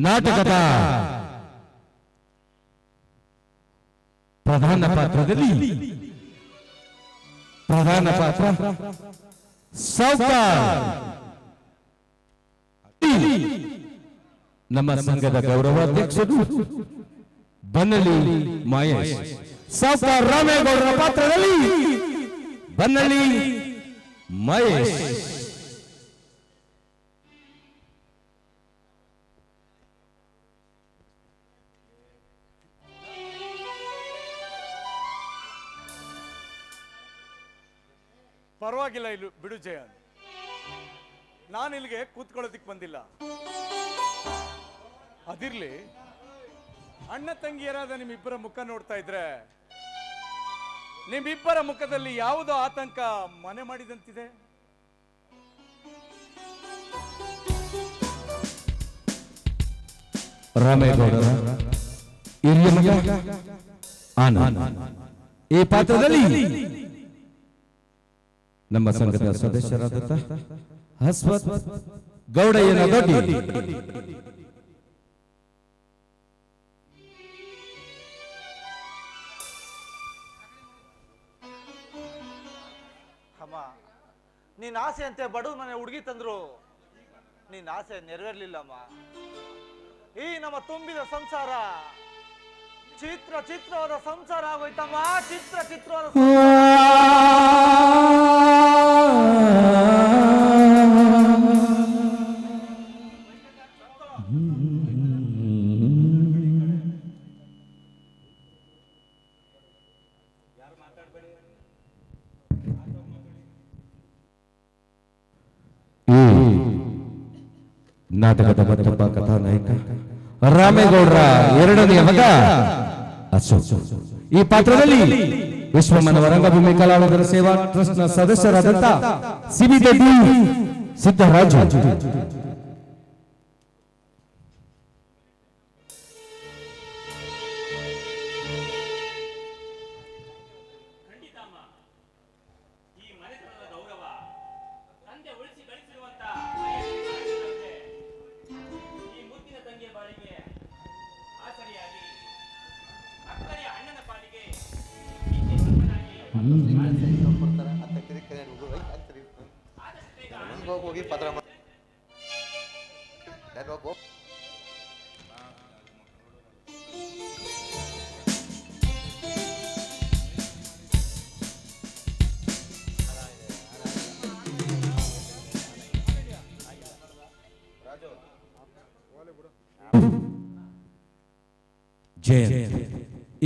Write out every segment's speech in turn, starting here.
ನಾಟಕದ ಪ್ರಧಾನ ಪಾತ್ರದಲ್ಲಿ ಪ್ರಧಾನ ಪಾತ್ರ ಸೌಕಾರ್, ನಮ್ಮ ಸಂಘದ ಗೌರವಾಧ್ಯಕ್ಷರು ಬನ್ನಳ್ಳಿ ಮಹೇಶ್. ಸೌಕಾರ್ ರಾಮೇಗೌಡರ ಪಾತ್ರದಲ್ಲಿ ಬನ್ನಳ್ಳಿ ಮಹೇಶ್. ಪರವಾಗಿಲ್ಲ, ಇಲ್ಲಿ ಬಿಡು ಜಯ, ನಾನು ಇಲ್ಲಿಗೆ ಕೂತ್ಕೊಳ್ಳೋದಿಕ್ ಬಂದಿಲ್ಲ. ಅದಿರ್ಲಿ, ಅಣ್ಣ ತಂಗಿಯರಾದ ನಿಮ್ಮಿಬ್ಬರ ಮುಖ ನೋಡ್ತಾ ಇದ್ರೆ ನಿಮ್ಮಿಬ್ಬರ ಮುಖದಲ್ಲಿ ಯಾವುದೋ ಆತಂಕ ಮನೆ ಮಾಡಿದಂತಿದೆ. ರಾಮೇಗೌಡರ ಹಿರಿಯ ಮಗ ಆನಂದ್ ಈ ಪಾತ್ರದಲ್ಲಿ ನಮ್ಮ ಸಂಘದ ಸದಸ್ಯರಾದ ಹಸ್ವತ್ ಗೌಡಯ್ಯನ ದೊಡ್ಡಿ. ಅಮ್ಮ, ನೀನ್ ಆಸೆ ಅಂತೆ ಬಡವ ಮನೆ ಹುಡುಗಿ ತಂದ್ರು, ನಿನ್ನ ಆಸೆ ನೆರವೇರ್ಲಿಲ್ಲಮ್ಮ. ಈ ನಮ್ಮ ತುಂಬಿದ ಸಂಸಾರ ಚಿತ್ರವಾದ ಸಂಸಾರ ಆಗೋಯ್ತಮ್ಮ, ಚಿತ್ರವಾದ ನಾಟಕದ ಮತ್ತೊಬ್ಬ ಕಥಾನಾಯಕ ರಾಮೇಗೌಡರ ಎರಡನೆಯ ಮಗ ಅಶೋಕ್. ಈ ಪಾತ್ರದಲ್ಲಿ ವಿಶ್ವಮಾನವ ರಂಗಭೂಮಿ ಕಲಾವಿದರ ಸೇವಾ ಟ್ರಸ್ಟ್ನ ಸದಸ್ಯರಾದಂತ ಸಿಬಿದೇವಿ ಸಿದ್ದರಾಜು. ಹೋಗಿ ಪತ್ರ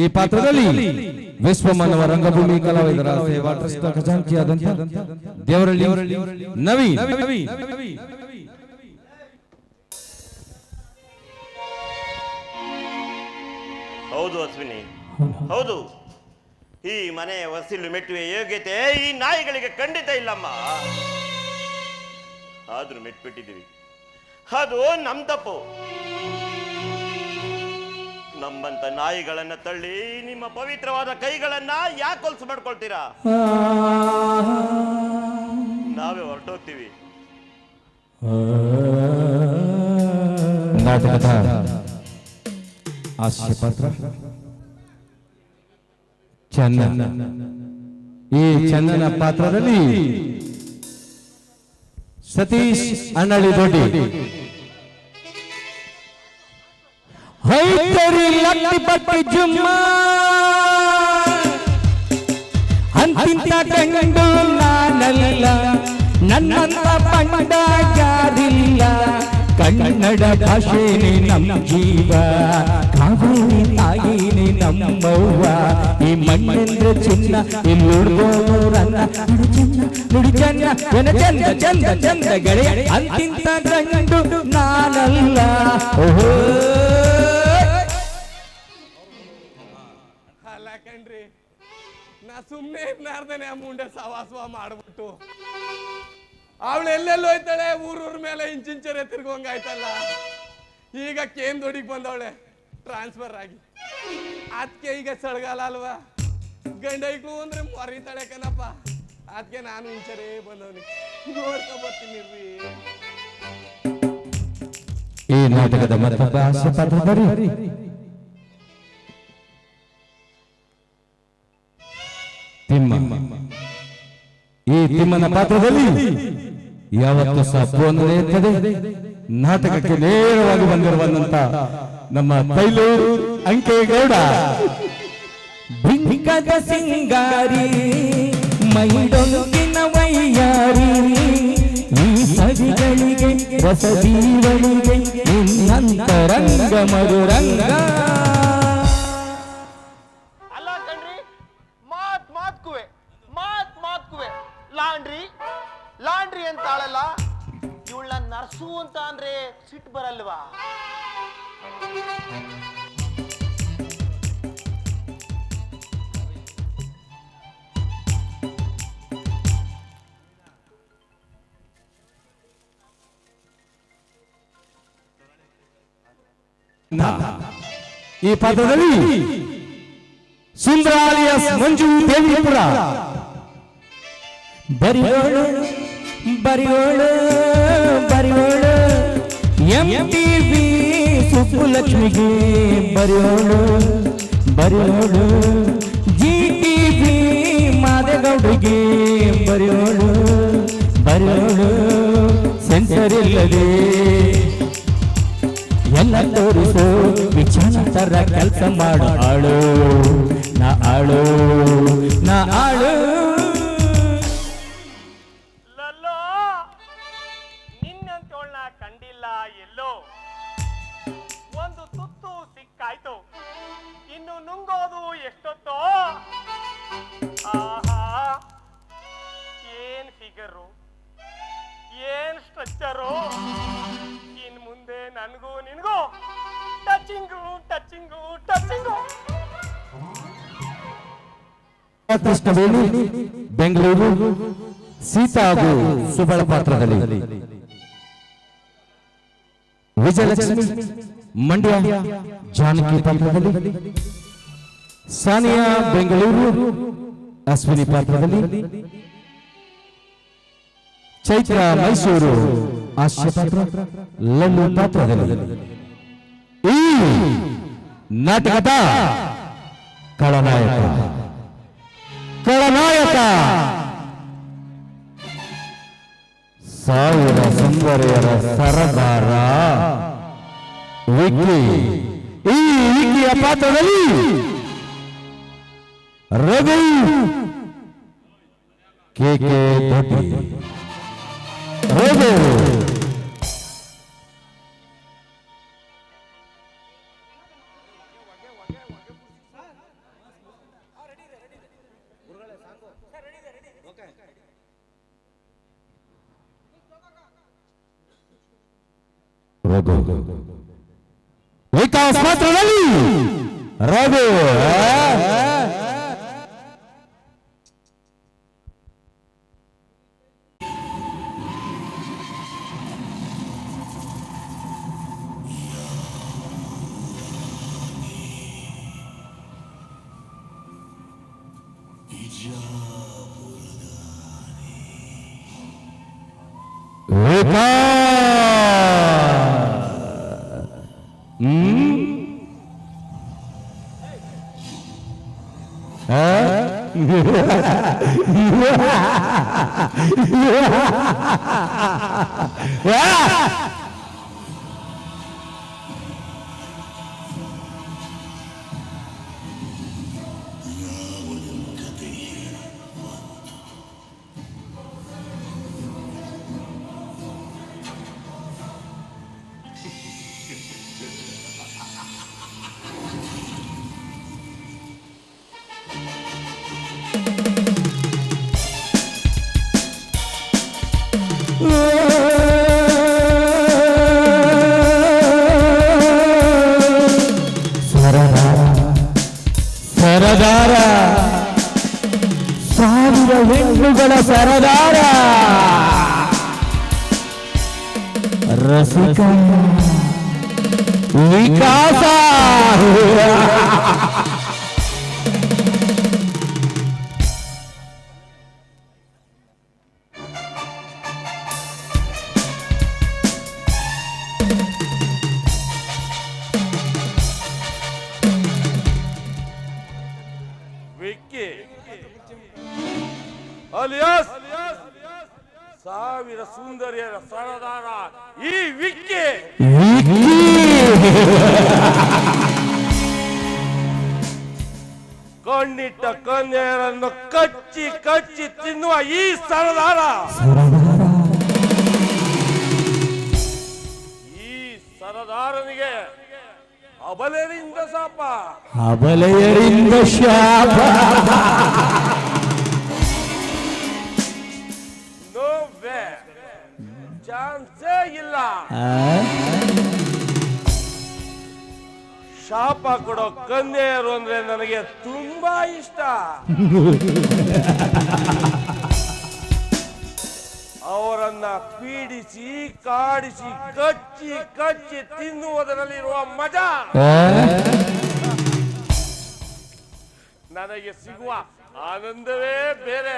ಈ ಪಾತ್ರದಲ್ಲಿ ವಿಶ್ವಮಾನವ ರಂಗಭೂಮಿ ಕಲಾವಿದರ ಸೇವಾ ಟ್ರಸ್ಟ್ ಖಜಾಂಚಿಯಾದಂತ ದೇವರಳ್ಳಿ ನವೀನ್. ಹೌದು ಅಶ್ವಿನಿ, ಹೌದು. ಈ ಮನೆ ವಸೀಲು ಮೆಟ್ಟುವ ಯೋಗ್ಯತೆ ಈ ನಾಯಿಗಳಿಗೆ ಖಂಡಿತ ಇಲ್ಲಮ್ಮ. ಆದ್ರೂ ಮೆಟ್ಬಿಟ್ಟಿದ್ದೀವಿ, ಅದು ನಮ್ ತಪ್ಪು. ನಮ್ಮಂತ ನಾಯಿಗಳನ್ನ ತಳ್ಳಿ ನಿಮ್ಮ ಪವಿತ್ರವಾದ ಕೈಗಳನ್ನ ಯಾಕೆ ಹೊಲ್ಸು ಮಾಡ್ಕೊಳ್ತೀರಾ? ನಾವೇ ಹೊರಟೋಗ್ತೀವಿ. ನಾಟಕದ ಹಾಸ್ಯ ಪಾತ್ರ ಚಂದನ್. ಈ ಚಂದನ ಪಾತ್ರದಲ್ಲಿ ಸತೀಶ್ ಅಣ್ಣಳಿ ದೊಡ್ಡಿ. ಹೈತರಿ ಲಟ್ಟಿ ಪಟ್ಟಿ ಜುಮ್ಮ ಅಂತಿಂತ ಗಂಡು ನಾನಲ್ಲ, ನನ್ನಂತ ಪಂಡ ಯಾರಿಲ್ಲ. ಕನ್ನಡ ಭಾಷೆನೇ ನಮ್ಮ ಜೀವ, ಕಾವೇರಿ ತಾಯಿನೇ ನಮ್ಮವ್ವ. ಈ ಮಣ್ಣೆಂದ್ರೆ ಚಿನ್ನ, ಇಲ್ಲಿ ಉಳ್ದೋರನ್ನ ನುಡಿ ಚನ್ನ ಚಂದ ಚಂದ ಚಂದ ಗೆಳೆಯ. ಅಂತಿಂತ ಗಂಡು ನಾನಲ್ಲ. ಓಹೋ ಅಲ್ಲ ಕಣ್ರಿ, ನಾ ಸುಮ್ಮನೆ ಇರ್ಲಾರ್ದೇನೆ ಆ ಮುಂಡೆ ಸವಾಸವ ಮಾಡ್ಬಿಟ್ಟು ಅವಳು ಎಲ್ಲೆಲ್ಲೋ ಹೋಯ್ತಾಳೆ, ಊರೂರ್ ಮೇಲೆ ಇಂಚಿಂಚರೆ ತಿರ್ಗೋಂಗಾಯ್ತಲ್ಲ. ಈಗ ಕೇಮ್ ದೊಡ್ಡಿಗೆ ಬಂದವಳೆ ಟ್ರಾನ್ಸ್ಫರ್ ಆಗಿ. ಅದಕ್ಕೆ ಈಗ ಸಳಗಾಲ ಅಲ್ವಾ, ಗಂಡೈಕ್ಳು ಅಂದ್ರೆ ಮರಿತಾಳೆ ಕಣಪ್ಪ. ಅದಕ್ಕೆ ನಾನು ಇಂಚರೇ ಬಂದವನಿ, ನೋಡ್ಕೊ ಬರ್ತೀನಿ. ಈ ನಾಟಕದ ಮತ್ತೊಬ್ಬ ಹಾಸ್ಯ ಪಾತ್ರಧಾರಿ ತಿಮ್ಮ. ಈ ತಿಮ್ಮನ ಪಾತ್ರದಲ್ಲಿ ಯಾವತ್ತೂ ಸಹ ಫೋನ್ ಇರ್ತದೆ. ನಾಟಕಕ್ಕೆ ನೇರವಾಗಿ ಬಂದಿರುವಂತ ನಮ್ಮ ತೈಲೂರು ಅಂಕೇಗೌಡ. ಬಿಂಕದ ಸಿಂಗಾರಿ ಮೈಡೊಂಗಿನ ವೈಯಾರಿ, ಈ ಸವಿಗಳಿಗೆ ರಸದೀವಳಿಗೆ ನಿನ್ನಂತರಂಗ ಮಧುರಂಗ. ಅಲ್ಲ ಕಣ್ರಿ, ಮಾತ್ಕುವೆ ಲಾಂಡ್ರಿ ಲಾಂಡ್ರಿ ಅಂತಾಳಲ್ಲ, ಇವಳನ್ನ ನರ್ಸು ಅಂತ ಅಂದ್ರೆ ಸಿಟ್ಟು ಬರಲ್ವಾ? ಈ ಪಾತ್ರದಲ್ಲಿ ಸುಂದರ ಅಲಿಯಾಸ್ ಮಂಜು ದೇವಿಪುರ. ಬರಿಯೋಳು ಬರಿಯೋಳು ಬರಿಯೋಳು MTV ಸುಬ್ಬುಲಕ್ಷ್ಮಿಗೆ ಬರಿಯೋಳು ಬರಿಯೋಳು, GTV ಮಾದೇಗೌಡರಿಗೆ ಬರಿಯೋಳು ಬರಿಯೋಳು, ಸೆನ್ಸರ್ ಇಲ್ಲದೆ ಎಲ್ಲ ತೋರಿಸೋ ವಿಚಾರ ಕೆಲಸ ಮಾಡು ಆಳು ನಾ ಆಳು ನಾ ಆಳು. ಲಲ್ಲೋ ನಿನ್ನಂತೋಳ್ನ ಕಂಡಿಲ್ಲ ಎಲ್ಲೋ, ಒಂದು ತುತ್ತು ಸಿಕ್ಕಾಯ್ತು, ಇನ್ನು ನುಂಗೋದು ಎಷ್ಟೊತ್ತೋ. ಆಹಾ ಏನ್ ಫಿಗರು, ಏನ್ ಸ್ಟ್ರಕ್ಚರು, ಇನ್ ಮುಂದೆ ನನಗೂ ನಿನಗೂ touching touching touching. Krishnaveni Bengaluru Sita ಹಾಗೂ ಸುಬಳ ಪಾತ್ರದಲ್ಲಿ, ವಿಜಯಲಕ್ಷ್ಮಿ ಮಂಡ್ಯ ಜಾನಕಿ ಪಾತ್ರದಲ್ಲಿ, ಸಾನಿಯಾ ಬೆಂಗಳೂರು ಅಶ್ವಿನಿ ಪಾತ್ರದಲ್ಲಿ, ಚೈತ್ರ ಮೈಸೂರು ಹಾಸ್ಯ ಪಾತ್ರ ಲಲ್ಲು ಪಾತ್ರದಲ್ಲಿ. ಈ ನಾಟಕದ ಖಳನಾಯಕ ಸಾವಿರ ಸುಂದರಿಯರ ಸರದಾರ ವಿಕ್ಕಿ. ಈ ವಿಕ್ಕಿಯ ಪಾತ್ರದಲ್ಲಿ ರಘು KK ದೊಡ್ಡಿ. ರಘು ವಿಕಾಸ್ ಪಾತ್ರದಲ್ಲಿ ರಘು. ಸರದಾರ, ಸಾವಿರ ಹೆಣ್ಣುಗಳ ಸರದಾರ, ರಸಿಕ ವಿಕಾಸ. ಸುಂದರಿಯರ ಸರದಾರ ಈ ವಿಕ್ಕಿ ಕಣ್ಣಿಟ್ಟ ಕನ್ಯೆಯರನ್ನು ಕಚ್ಚಿ ಕಚ್ಚಿ ತಿನ್ನುವ ಈ ಸರದಾರ ಈ ಸರದಾರನಿಗೆ ಅಬಲೆಯರಿಂದ ಶಾಪ ಅಬಲೆಯರಿಂದ ಶಾಪ ನೋ ವೇ ಚಾನ್ಸೇ ಇಲ್ಲ ಶಾಪ ಕೊಡೋ ಕನ್ಯೆಯರು ಅಂದ್ರೆ ನನಗೆ ತುಂಬಾ ಇಷ್ಟ ಅವರನ್ನ ಪೀಡಿಸಿ ಕಾಡಿಸಿ ಕಚ್ಚಿ ಕಚ್ಚಿ ತಿನ್ನುವುದರಲ್ಲಿರುವ ಮಜಾ ನನಗೆ ಸಿಗುವ ಆನಂದವೇ ಬೇರೆ